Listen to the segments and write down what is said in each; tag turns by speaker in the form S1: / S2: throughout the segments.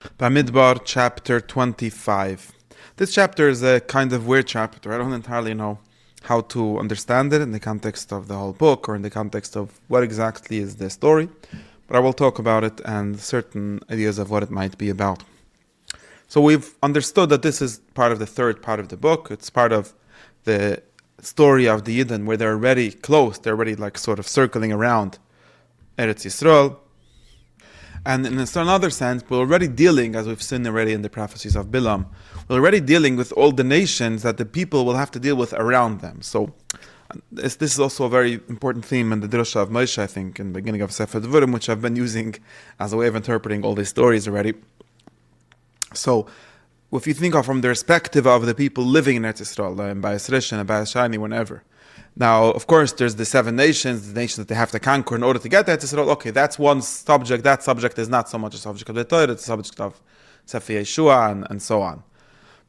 S1: Bamidbar Chapter 25. This chapter is a kind of weird chapter. I don't entirely know how to understand it in the context of the whole book or in the context of what exactly is the story, but I will talk about it and certain ideas of what it might be about. So we've understood that this is part of the third part of the book. It's part of the story of the Yidden where they're already close, they're already like sort of circling around Eretz Yisrael. And in another sense, we're already dealing, as we've seen already in the prophecies of Bilam, we're already dealing with all the nations that the people will have to deal with around them. So this is also a very important theme in the Drosha of Moshe, I think, in the beginning of Sefer Devarim, which I've been using as a way of interpreting all these stories already. So if you think of from the perspective of the people living in Eretz Yisrael, in Bayis Rishon and Bayis Shani, whenever. Now, of course, there's the seven nations, the nations that they have to conquer in order to get to Eretz Yisrael. Okay, that's one subject. That subject is not so much a subject of the Torah, it's a subject of Sefer Yeshua and so on.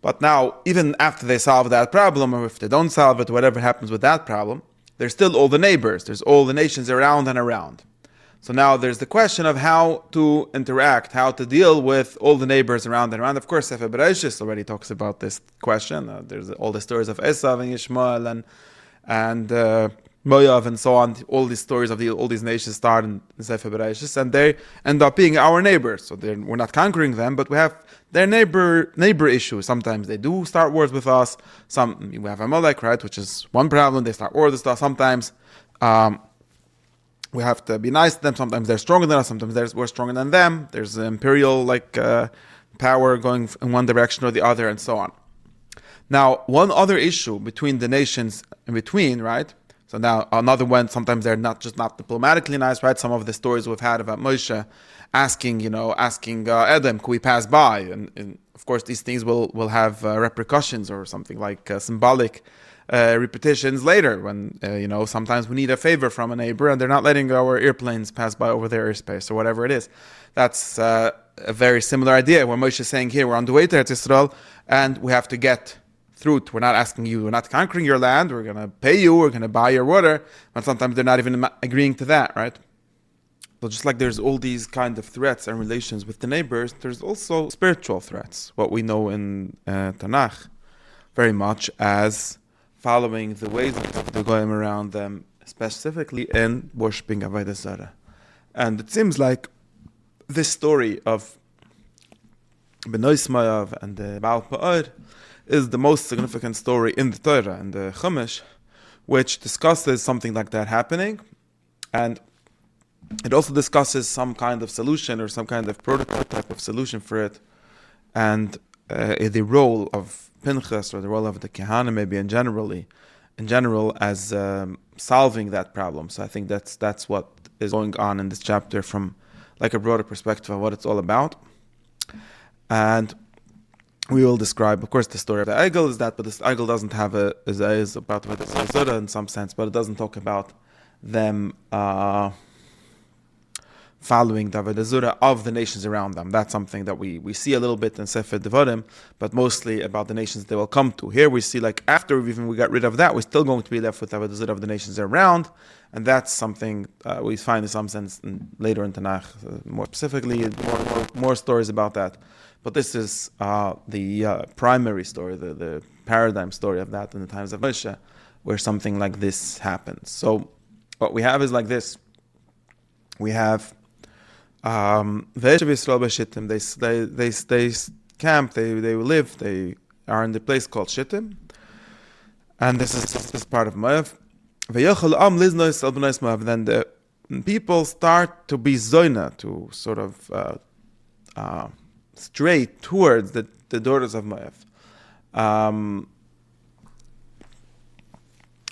S1: But now, even after they solve that problem, or if they don't solve it, whatever happens with that problem, there's still all the neighbors. There's all the nations around and around. So now there's the question of how to interact, how to deal with all the neighbors around and around. Of course, Sefer Bereshis already talks about this question. There's all the stories of Esav and Yishmael and Moav and so on. All these stories of all these nations start in Sefer Bereshis, and they end up being our neighbors. So we're not conquering them, but we have their neighbor issues. Sometimes they do start wars with us. We have Amalek, right, which is one problem. They start wars with us. Sometimes we have to be nice to them. Sometimes they're stronger than us. Sometimes we're stronger than them. There's imperial power going in one direction or the other, and so on. Now, one other issue between the nations in between, right? So now another one. Sometimes they're not diplomatically nice, right? Some of the stories we've had about Moshe asking Edom, could we pass by? And of course, these things will have repercussions or something like symbolic repetitions later when sometimes we need a favor from a neighbor and they're not letting our airplanes pass by over their airspace or whatever it is. That's a very similar idea where Moshe is saying here we're on the way to Eretz Yisrael and we have to get through it. We're not asking you, we're not conquering your land, we're going to pay you, we're going to buy your water, but sometimes they're not even agreeing to that, right? So just like there's all these kind of threats and relations with the neighbors, there's also spiritual threats, what we know in Tanakh very much as following the ways of the goyim around them, specifically in worshipping Avodah Zarah. And it seems like this story of Bnei Moav and the Baal Peor is the most significant story in the Torah, in the Chumash, which discusses something like that happening, and it also discusses some kind of solution or some kind of prototype of solution for it, and the role of Pinchas or the role of the Kehana maybe in general as solving that problem. So I think that's what is going on in this chapter from like a broader perspective of what it's all about. And we will describe, of course, the story of the Eigel is that, but this Eigel doesn't have is about the Zayzura in some sense, but it doesn't talk about them following the Avodah Zarah of the nations around them. That's something that we see a little bit in Sefer Devarim, but mostly about the nations they will come to. Here we see like after we got rid of that, we're still going to be left with Avodah Zarah of the nations around, and that's something we find in some sense later in Tanakh, more specifically, more stories about that. But this is the primary story, the paradigm story of that in the times of Moshe, where something like this happens. So what we have is like this. We have they camp, they live, they are in the place called Shittim, and this is part of Moav. Then the people start to be zoina, to sort of stray towards the daughters of Moav.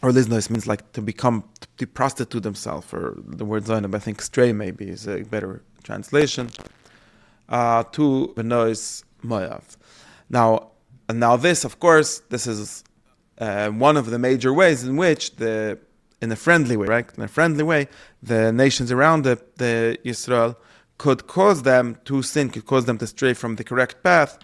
S1: Or liznos means like to prostitute themselves, or the word zoina, but I think stray maybe is a better translation, to Benois Moav. Now this, of course, this is one of the major ways in which in a friendly way, right? In a friendly way, the nations around the Israel could cause them to sin, could cause them to stray from the correct path,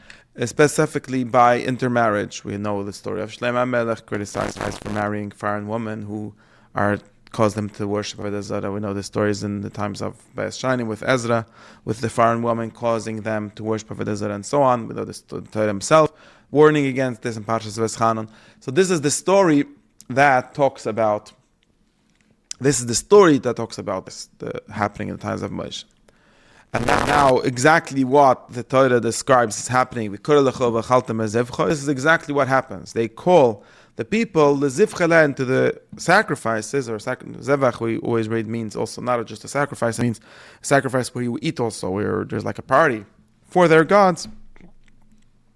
S1: specifically by intermarriage. We know the story of Shlomo HaMelech criticized for marrying foreign women who are caused them to worship Avodah Zarah. We know the stories in the times of Beis Shanim with Ezra, with the foreign woman causing them to worship Avodah Zarah and so on. We know the Torah himself warning against this in Parshas Veschanon. So this is the story that talks about. This is the story that talks about this happening in the times of Moshe. And now exactly what the Torah describes is happening. This is exactly what happens. They call the people the zivchela to the sacrifices, or zevach we always read means also not just a sacrifice, it means a sacrifice where you eat also, where there's like a party for their gods.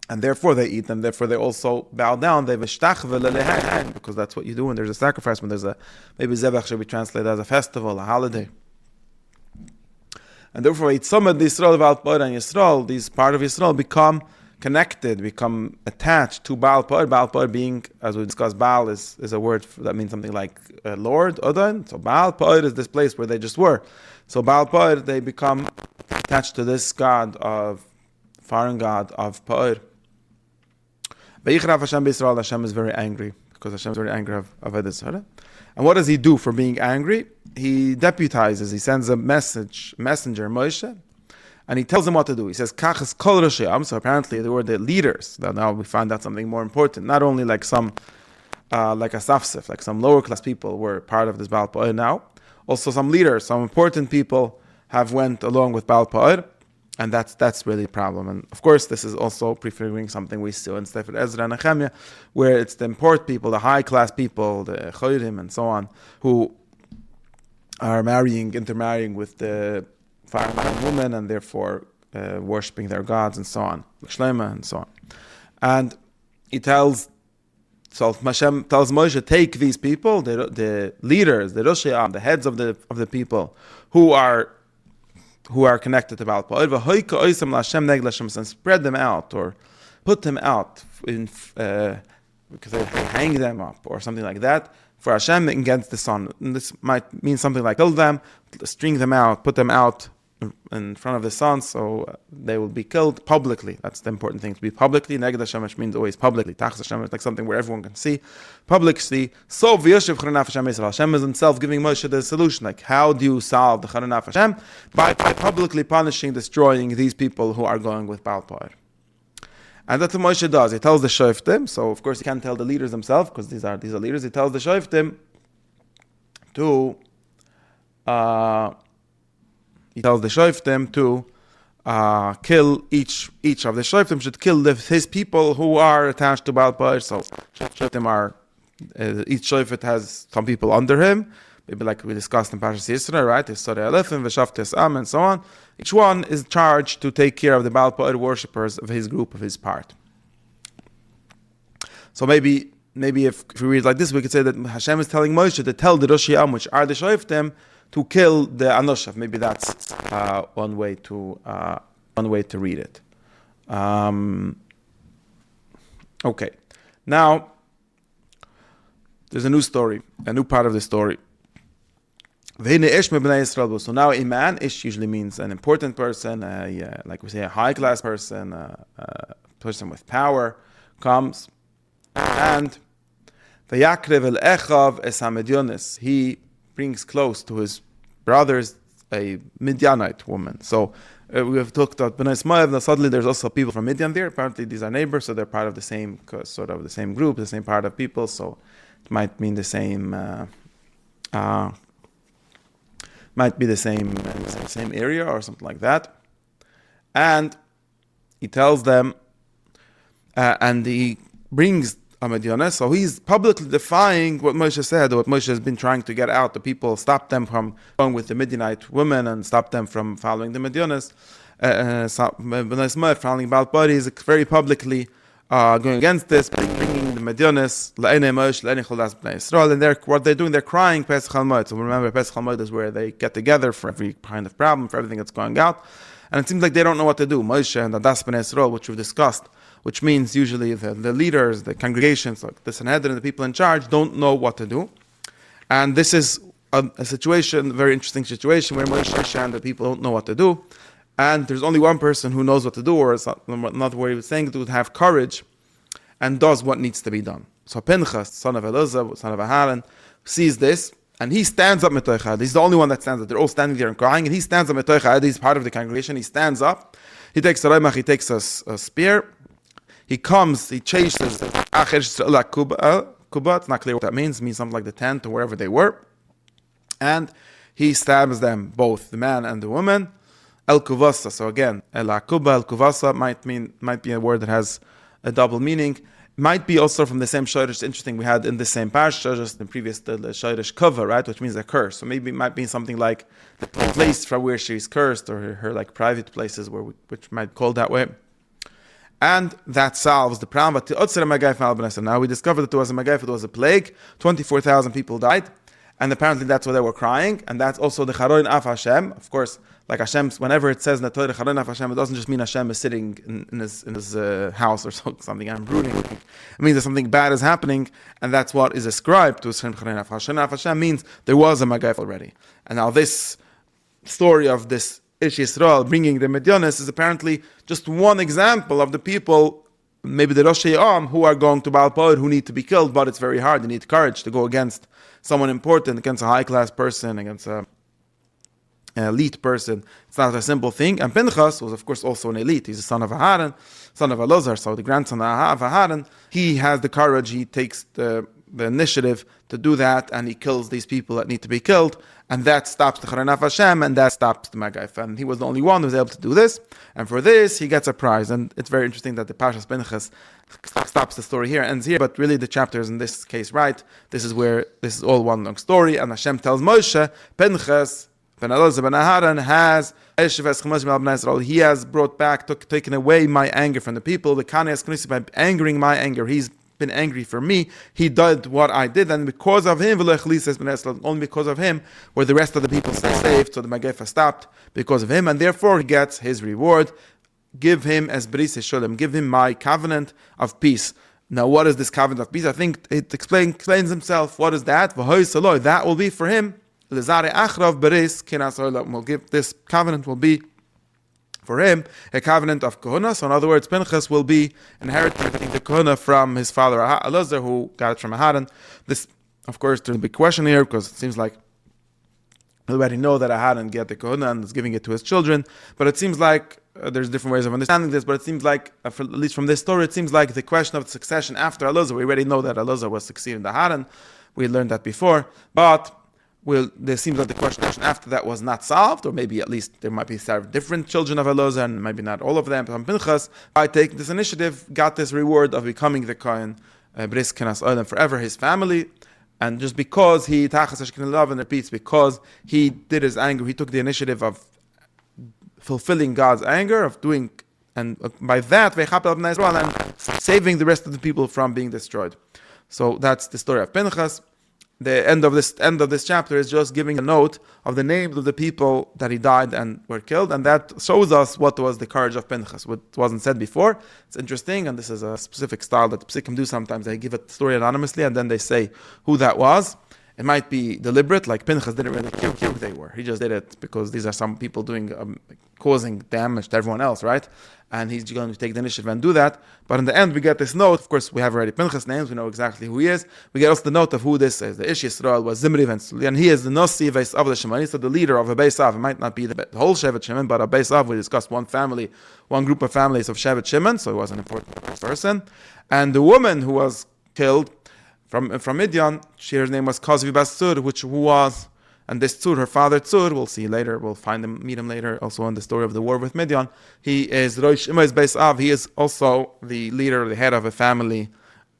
S1: And therefore they eat them, therefore they also bow down, because that's what you do when there's a sacrifice, when there's maybe zevach should be translated as a festival, a holiday. And therefore, Yitzchok, the Yisrael, Baal Peor and Yisrael, these part of Yisrael become connected, become attached to Baal Peor. Baal Peor being, as we discussed, Baal is a word that means something like Lord, Odin. So Baal Peor is this place where they just were. So Baal Peor, they become attached to this god of, foreign god of Peor. V'yichrav Hashem b'Yisrael, Hashem is very angry, because Hashem is very angry of Avodah Zarah. And what does he do for being angry? He deputizes, he sends a messenger, Moshe, and he tells them what to do. He says, Kachas kol roshei. So apparently they were the leaders. Now we find out something more important. Not only like some, like a safsef, like some lower class people were part of this Baal Peor now. Also some leaders, some important people have went along with Baal Peor. And that's really a problem. And of course, this is also prefiguring something we see in Sefer Ezra and Nehemiah, where it's the important people, the high-class people, the chorim and so on, who are intermarrying with the foreign woman, and therefore worshipping their gods and so on, Shlema and so on. And Hashem tells Moshe, take these people, the leaders, the Roshei Am, the heads of the people who are connected to Baal Peor, and spread them out, or put them out, because they hang them up, or something like that, for Hashem against the sun. And this might mean something like kill them, string them out, put them out in front of the sun, so they will be killed publicly. That's the important thing, to be publicly. Neged Hashem, which means always publicly. Tachas Hashem is like something where everyone can see, publicly. So v'yoshev Charanaf Hashem Yisrael. Hashem is himself giving Moshe the solution. Like, how do you solve the Charanaf Hashem? By publicly punishing, destroying these people who are going with Baal Peor. And that's what Moshe does. He tells the shoftim. So of course he can't tell the leaders themselves, because these are leaders. He tells the shoftim to kill each of the shoftim should kill his people who are attached to Baal Peor. So shoftim are each shofet has some people under him. Maybe like we discussed in Parshas Yisro, right? Historei Alefim, V'Shaftes Am, and so on. Each one is charged to take care of the Baal Peor worshippers of his group, of his part. So maybe if we read like this, we could say that Hashem is telling Moshe to tell the Roshei Am, which are the shoftim, to kill the Anoshav. Maybe that's one way to read it. Okay, now there's a new story, a new part of the story. So now a man, ish usually means an important person, like we say, a high-class person, a person with power, comes, and v'yakrev el echav es ha-Midianis. He brings close to his brothers a Midianite woman. So we have talked about Bnei Moab. Now suddenly there's also people from Midian there. Apparently these are neighbors, so they're part of the same sort of the same group, the same part of people. So it might mean the same. Might be the same area or something like that. And he tells them, and he brings a Midianite. So he's publicly defying what Moshe said, what Moshe has been trying to get out. The people stop them from going with the Midianite women and stop them from following the Midianites. Following Baal Peor, is very publicly going against this, bringing the Midianites, and what they're doing, they're crying Pesach HaMoed. So remember, Pesach HaMoed is where they get together for every kind of problem, for everything that's going out. And it seems like they don't know what to do. Moshe and Adas Bnei Yisrael, which we've discussed, which means usually the leaders, the congregations, like the Sanhedrin, the people in charge, don't know what to do. And this is a situation, a very interesting situation, where Moshe and the people don't know what to do. And there's only one person who knows what to do, or another way of saying it, would have courage and does what needs to be done. So Pinchas, son of Elazar, son of Aharon, sees this, And he stands up metoich. He's the only one that stands up. They're all standing there and crying, and he stands up metoich. He's part of the congregation. He stands up. He takes a remach. He takes a spear. He comes. He chases. It's not clear what that means. It means something like the tent or wherever they were. And he stabs them both, the man and the woman. El kuvasa. So again, el akuba, el kuvasa might be a word that has a double meaning. Might be also from the same shayrish. Interesting, we had in the same parsha, just in previous the shayrish kava, right, which means a curse. So maybe it might be something like the place from where she's cursed, or her like private places which might be called that way. And that solves the problem. But now we discovered that there was a magaif, it was a plague. 24,000 people died, and apparently that's why they were crying. And that's also the charoin af Hashem. Of course, like Hashem, whenever it says in the Torah charoin af Hashem, it doesn't just mean Hashem is sitting in his house or something. I'm brooding. It means that something bad is happening, and that's what is ascribed to Hashem. Charoin af Hashem. Hashem means there was a magaif already. And now this story of this Ish Yisrael bringing the Midianites is apparently just one example of the people, maybe the Rosh Am, who are going to Baal Peor, who need to be killed, but it's very hard. They need courage to go against someone important, against a high-class person, against an elite person. It's not a simple thing. And Pinchas was, of course, also an elite. He's the son of Aharon, son of Elazar, so the grandson of Aharon. He has the courage, he takes the initiative to do that, and he kills these people that need to be killed, and that stops the Charon of Hashem, and that stops the Magaif. And he was the only one who was able to do this, and for this he gets a prize. And it's very interesting that the Parshas Pinchas stops the story here, ends here, but really the chapter is in this case right. This is all one long story, and Hashem tells Moshe, Pinchas ben Elazar ben Aharon he has brought back, taken away my anger from the people. The Kanes Knisi, by angering my anger, he's been angry for me. He did what I did, and because of him, only because of him, were the rest of the people stay saved. So the Magafa stopped because of him, and therefore he gets his reward. Give him as Bris Shalom, give him my covenant of peace. Now, what is this covenant of peace? I think it explains himself. What is that? That will be for him. We'll give this covenant will be for him a covenant of kahuna. So in other words, Pinchas will be inheriting the kahuna from his father Elazar, who got it from Aharon. This, of course, there's a big question here, because it seems like we already know that Aharon get the kahuna and is giving it to his children. But it seems like there's different ways of understanding this. But it seems like, at least from this story, it seems like the question of the succession after Elazar. We already know that Elazar was succeeding Aharon. We learned that before, but there seems like the question after that was not solved, or maybe at least there might be different children of Elazar, and maybe not all of them. But Pinchas, by taking this initiative, got this reward of becoming the Kohen, Bris Kenas Olam, forever his family. And just because he Tachas Ashken Love and repeats, because he did his anger, he took the initiative of fulfilling God's anger, of doing, and by that, and saving the rest of the people from being destroyed. So that's the story of Pinchas. The end of this chapter is just giving a note of the names of the people that he died and were killed, and that shows us what was the courage of Pinchas, what wasn't said before. It's interesting, and this is a specific style that the Psikim do sometimes. They give a story anonymously, and then they say who that was. It might be deliberate, like Pinchas didn't really care who they were. He just did it because these are some people causing damage to everyone else, right? And he's going to take the initiative and do that. But in the end, we get this note. Of course, we have already Pinchas' names. We know exactly who he is. We get also the note of who this is. The Ish Yisrael was Zimri ben Suli, and he is the Nasi Veis Av Shimon. He's the leader of a Beis Av. It might not be the whole Shevet Shimon, but a Beis Av. We discussed one group of families of Shevet Shimon, so he was an important person. And the woman who was killed from Midian, her name was Kozvi Bas Tzur, who was, and this Tzur, her father Tzur, we'll see later, we'll meet him later, also in the story of the war with Midian. He is Rosh Imais Beis Av. He is also the leader, the head of a family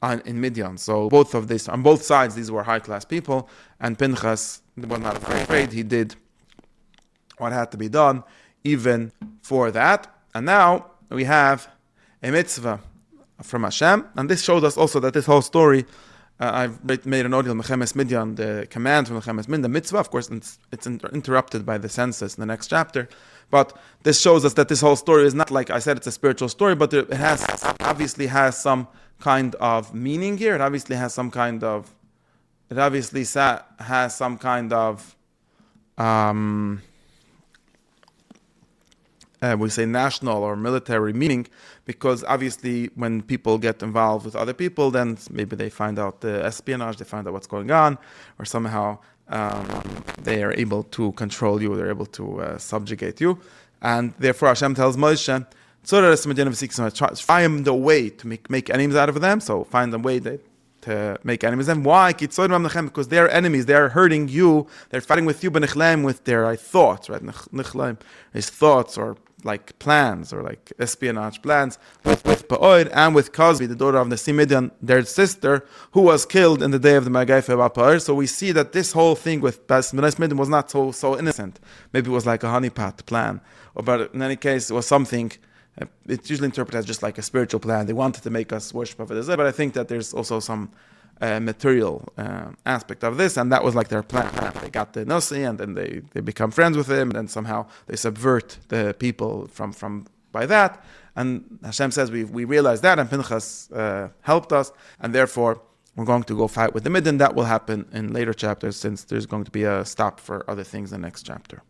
S1: in Midian. So both of these, on both sides, these were high-class people, and Pinchas was not afraid. He did what had to be done, even for that. And now we have a mitzvah from Hashem, and this shows us also that this whole story, I've made an audio, Mechemes Midian, the command from Mechemes Midian, the mitzvah, of course, it's interrupted by the census in the next chapter. But this shows us that this whole story is not, like I said, it's a spiritual story, but it obviously has some kind of meaning here. It obviously has some kind of, we say national or military meaning, because obviously when people get involved with other people, then maybe they find out the espionage, they find out what's going on, or somehow they are able to control you, they're able to subjugate you. And therefore Hashem tells Moshe, find a way to make enemies out of them. So find a way to make enemies of them. Why? Because they are enemies. They are hurting you. They're fighting with you, with their thoughts, right? Nichleim is thoughts or like plans or like espionage plans with Peor and with Cosby, the daughter of Nasi Midian, their sister, who was killed in the day of the Magaife Baal Peor. So we see that this whole thing with Nasi Midian was not so innocent. Maybe it was like a honeypot plan. But in any case, it was something. It's usually interpreted as just like a spiritual plan. They wanted to make us worship of it, but I think that there's also some material aspect of this, and that was like their plan. They got the Nasi, and then they become friends with him, and then somehow they subvert the people from by that. And Hashem says we realized that, and Pinchas helped us, and therefore we're going to go fight with the Midian. That will happen in later chapters, since there's going to be a stop for other things in the next chapter.